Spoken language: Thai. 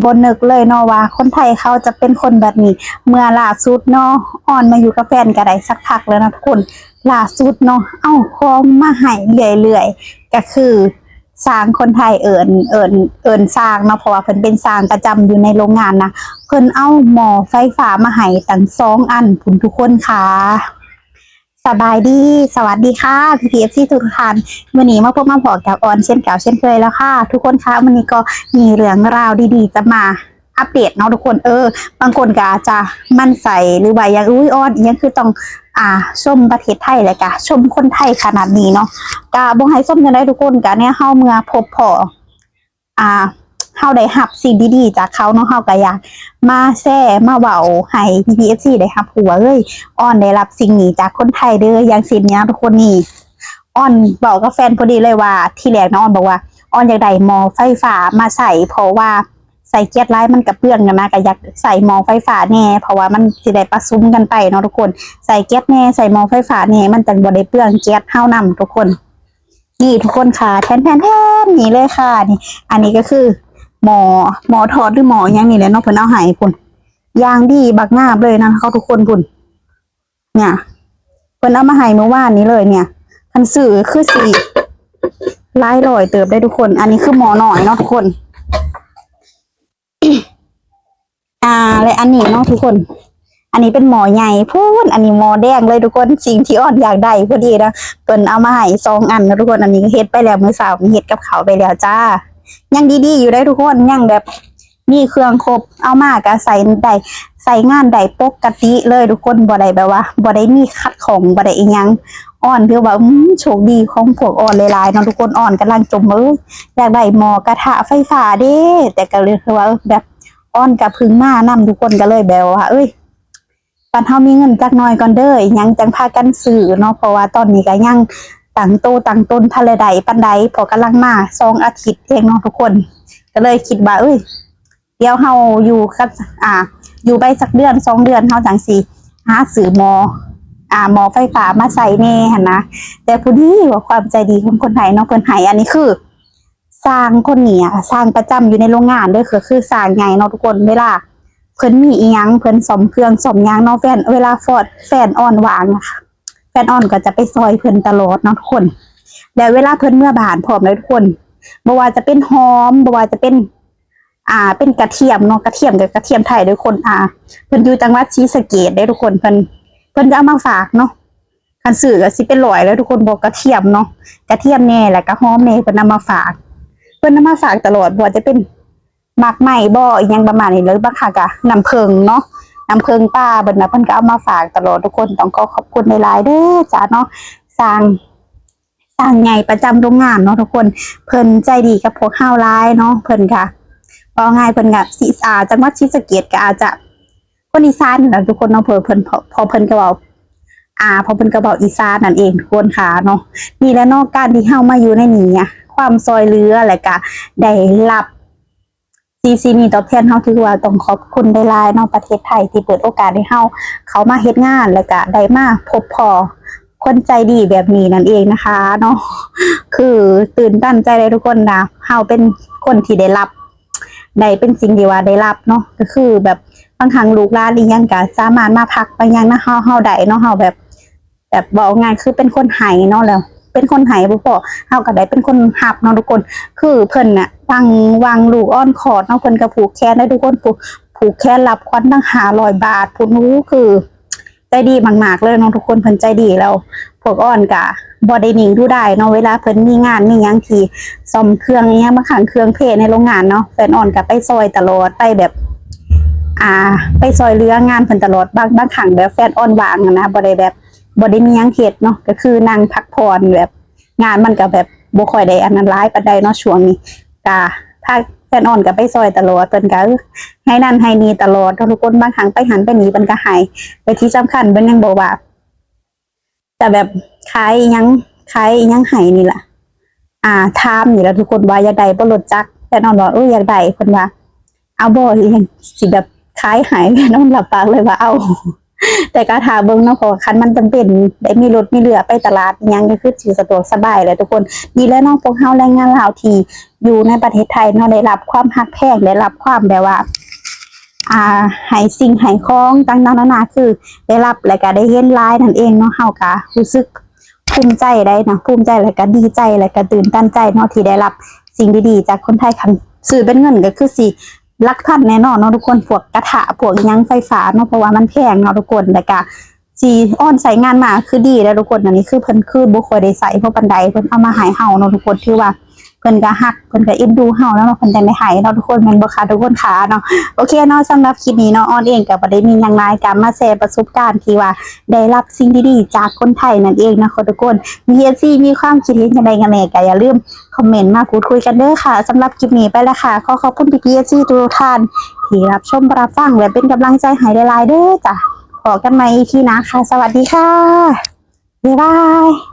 บนนึกเลยเนาะว่าคนไทยเขาจะเป็นคนแบบนี้เมื่อล่าสุดเนาะอ่อนมาอยู่กับแฟนก็ได้สักพักแล้วนะทุกคนล่าสุดเนาะเอ้าของมาให้เรื่อยๆก็คือสร้างคนไทยเอิญสร้างเนาะเพราะว่าเพิ่นเป็นสร้างประจำอยู่ในโรงงานนะเพิ่นเอาหม้อไฟฟ้ามาให้ตั้ง2 อันพุ่นทุกคนค่ะสบายดีสวัสดีค่ะพี่พีเอฟซีทุกท่านวันนี้มาพบมาพอกับออนเช่นเก่าเช่นเคยแล้วค่ะทุกคนคะวันนี้ก็มีเรื่องราวดีๆจะมาอัปเดตเนาะทุกคนบางคนก็อาจจะมั่นใจหรือว่าอย่างอุ้ยออนยังคือต้องชมประเทศไทยเลยกะชมคนไทยขนาดนี้เนาะกะบ่ให้ส้มกันได้ทุกคนกะเนี่ยเฮาเมื่อพบพออ่าเฮาได้รับสิ่งดีๆจากเขาเนาะเฮาก็อยากมาแซ่มาเว้าให้ PPFC ได้รับรู้ว่าอ้อนได้รับสิ่งนี้จากคนไทยเด้ออย่างสิ่งนี้ทุกคนนี่อ้อนบอกกับแฟนพอดีเลยว่าที่แรกน้องอ้อนบอกว่าอ้อนอยากได้หม้อไฟฟ้ามาใส่เพราะว่าใส่แก๊สไร้มันกระเปื้อนกันนะก็อยากใส่หม้อไฟฟ้าแน่เพราะว่ามันสิได้ประซุมกันไปเนาะทุกคนใส่แก๊สแน่ใส่หม้อไฟฟ้าแน่มันจังบ่ได้เปลืองแก๊สเฮานำทุกคนนี่ทุกคนค่ะแทนนี่เลยค่ะนี่อันนี้ก็คือหมอทอดหรือหมอยังนี่แหละเนาะเพิ่นเอาให้พุ่นยางดีบักงาบเลยนะเขาทุกคนพุ่นเนี่ยเพิ่นเอามาให้เมื่อวานนี้เลยเนี่ยคันซื้อคือสิหลายร้อยเติบได้ทุกคนอันนี้คือหมอหน่อยเนาะทุกคน และอันนี้เนาะทุกคนอันนี้เป็นหมอใหญ่พูนอันนี้หมอแดงเลยทุกคนสิ่งที่อ้อนอยากได้พอดีนะเพิ่นเอามาให้2 อันนะทุกคนอันนี้เฮ็ดไปแล้วมื้อเช้าเฮ็ดกับเขาไปแล้วจ้ายังดีๆอยู่ได้ทุกคนยังแบบมีเครื่องครบเอามาก็ใส่ได้ใส่งานได้ปกติเลยทุกคนบ่ได้แบบว่าบ่ได้มีขัดของบ่ได้อีหยังอ่อนคือว่าโชคดีของพวกอ่อนหลายๆเนาะทุกคนอ่อนกำลังจมอยากได้หม้อกระทะไฟฟ้าเด้แต่ก็เลยคือว่าแบบอ่อนกับพึ่งมานำทุกคนก็เลยแบบว่าปันเฮามีเงินจักหน่อยก่อนเด้อยังจังพากันซื้อเนาะเพราะว่าตอนนี้ก็ยังตั้งตนทะเลใดปันใดพอกำลังมา2 อาทิตย์เองเนาะทุกคนก็เลยคิดว่าเดี๋ยวเฮาอยู่กับอยู่ไปสักเดือน2 เดือนเฮาจังสิหาซื้อหมอไฟฟ้ามาใส่แน่หั่นนะแต่ผู้ดีว่าความใจดีของคนไทยเนาะเพิ่นให้อันนี้คือสร้างคนนี้สร้างประจำอยู่ในโรงงานเด้อคือสร้างใหญ่เนาะทุกคนเวลาเพิ่นมีอีหยังเพิ่นซ่อมเครื่องซ่อมหยังเนาะแฟนเวลาแฟนอ่อนวางนะคะแฟนอ่อนก็จะไปซอยเพิ่นตลอดเนาะทุกคนแล้วเวลาเพิ่นเมื่อบานพร้อมเลยทุกคนบ่ว่าจะเป็นหอมบ่ว่าจะเป็นเป็นกระเทียมเนาะกระเทียมกับกระเทียมไทยทุกคนเพิ่นอยู่จังหวัดศรีสะเกษได้ทุกคนเพิ่นจะเอามาฝากเนาะคันซื้อก็สิเป็น100แล้วทุกคนบอกกระเทียมเนาะกระเทียมแน่แล้วก็หอมแน่เพิ่นนำมาฝากเพิ่นนำมาฝากตลอดบ่ว่าจะเป็นหมากไหม้บ่อีหยังประมาณนี้เลยบางครั้งก็น้ำผึ้งเนาะน้ำผึ้งป้าเพิ่นน่ะเพิ่นก็เอามาฝากตลอดทุกคนต้องขอบคุณหลายๆเด้อจ้าเนาะสร้างใหญ่ประจำโรงงานเนาะทุกคนเพิ่นใจดีกับพวกเฮาหลายเนาะเพิ่นค่ะว่าง่ายเพิ่นก็จังหวัดศรีสะเกษก็อาจจะคนอีสานนั่นแหละทุกคนเนาะเพิ่นพอเพิ่นก็เว้าพอเพิ่นก็เว้าอีสานนั่นเองทุกคนค่ะเนาะนี่แหละเนาะการที่เฮามาอยู่ในนี้ความซอยเหลือแล้วก็ได้รับนี่ตอบแทนเฮาถือว่าต้องขอบคุณหลายๆเนาะประเทศไทยที่เปิดโอกาสให้เฮาเขามาเฮ็ดงานแล้วก็ได้มาพบพอคนใจดีแบบนี้นั่นเองนะคะเนาะคือตื่นตันใจเลยทุกคนนะเฮาเป็นคนที่ได้รับได้เป็นสิ่งที่ว่าได้รับเนาะก็คือแบบบางครั้งลูกหลานอีหยังก็สามารถมาพักบางอย่างนะเฮาได้เนาะเฮาแบบบอกง่ายคือเป็นคนให้เนาะแล้วเป็นคนให้บ่พอเฮาก็ได้เป็นคนรับเนาะทุกคนคือเพิ่นน่ะวางลูกอ้อนคอดเนาะเพิ่นก็ผูกแขนได้ทุกคนผูกแขนรับขวัญตั้ง500 บาทพุ่นคือใจดีมากๆเลยเนาะทุกคนเพิ่นใจดีแล้วพวกอ้อนก็บ่ได้นิ่งดูได้เนาะเวลาเพิ่นมีงานมีหยังที่ซ่อมเครื่องอีหยังบางครั้งเครื่องเพในโรงงานเนาะแฟนอ้อนก็ไปซอยตลอดไปแบบไปซอยเรืองานเพิ่นตลอดบางครั้งแบบแฟนอ้อนว่างนะบ่ได้มีหยังเฮ็ดเนาะก็คือนั่งพักผ่อนแบบงานมันก็แบบบ่ค่อยได้อันนั้นหลายปานใดเนาะช่วงนี้ก็ถ้าแฟนอ่อนก็ไปซอยตลอดเพิ่นก็ให้นั่นให้นี่ตลอดทุกคนบางครั้งไปหันไปนี่เพิ่นก็ให้ไปที่สำคัญเพิ่นยังบอกว่าแต่แบบขายหยังให้นี่ล่ะถามนี่ล่ะทุกคนว่าอยากได้บ่รถจักรแฟนอ่อนบอกอยากได้เพิ่นว่าเอาบ่สิแบบขายให้แฟนอ่อนรับปากเลยว่าเอา แต่ก็ถาเบิ่งเนาะเพราะว่าคันมันจำเป็นได้มีรถมีเรือไปตลาดอิหยังก็คือสิสะดวกสบายแหละทุกคนดีแล้วเนาะพวกเฮาแรงงานลาวที่อยู่ในประเทศไทยเนาะได้รับความฮักแพงได้รับความแบบว่า ให้สิ่งให้ของต่างๆนานาคือได้รับและก็ได้เห็นลายนั่นเองเนาะเฮาก็รู้สึกภูมิใจได้นะภูมิใจและก็ดีใจและก็ตื่นตันใจเนาะที่ได้รับสิ่งดีๆจากคนไทยคันซื้อเป็นเงินก็คือสิหลักพันแน่นอนเนาะทุกคนพวกกระทะพวกอิหยังไฟฟ้าเนาะเพราะว่ามันแพงเนาะทุกคนแล้วก็สิอ้อนใส่งานมาคือดีแล้วทุกคนอันนี้คือเพิ่นคือบ่ค่อยได้ใส่เพราะปานใดเพิ่นเอามาให้เฮาเนาะทุกคนถือว่าเพิ่นก็ฮักเพิ่นก็เอ็นดูเฮาแล้วเนาะเพิ่นจังได้ให้เนาะทุกคนแม่นบ่คะทุกคนค่ะเนาะโอเคเนาะสำหรับคลิปนี้เนาะออนเองก็บ่ได้มีหยังหลายก็มาแชร์ประสบการณ์ที่ว่าได้รับสิ่งดีๆจากคนไทยนั่นเองนะคะทุกคนมีความคิดเห็นจังไดกันแน่ก็อย่าลืมคอมเมนต์มาพูดคุยกันเด้อค่ะสำหรับคลิปนี้ไปแล้วค่ะขอขอบคุณพี่ๆทุกท่านที่รับชมรับฟังและเป็นกำลังใจให้หลายๆเด้อจ้ะพบกันใหม่อีพีหน้าค่ะสวัสดีค่ะบ๊ายบาย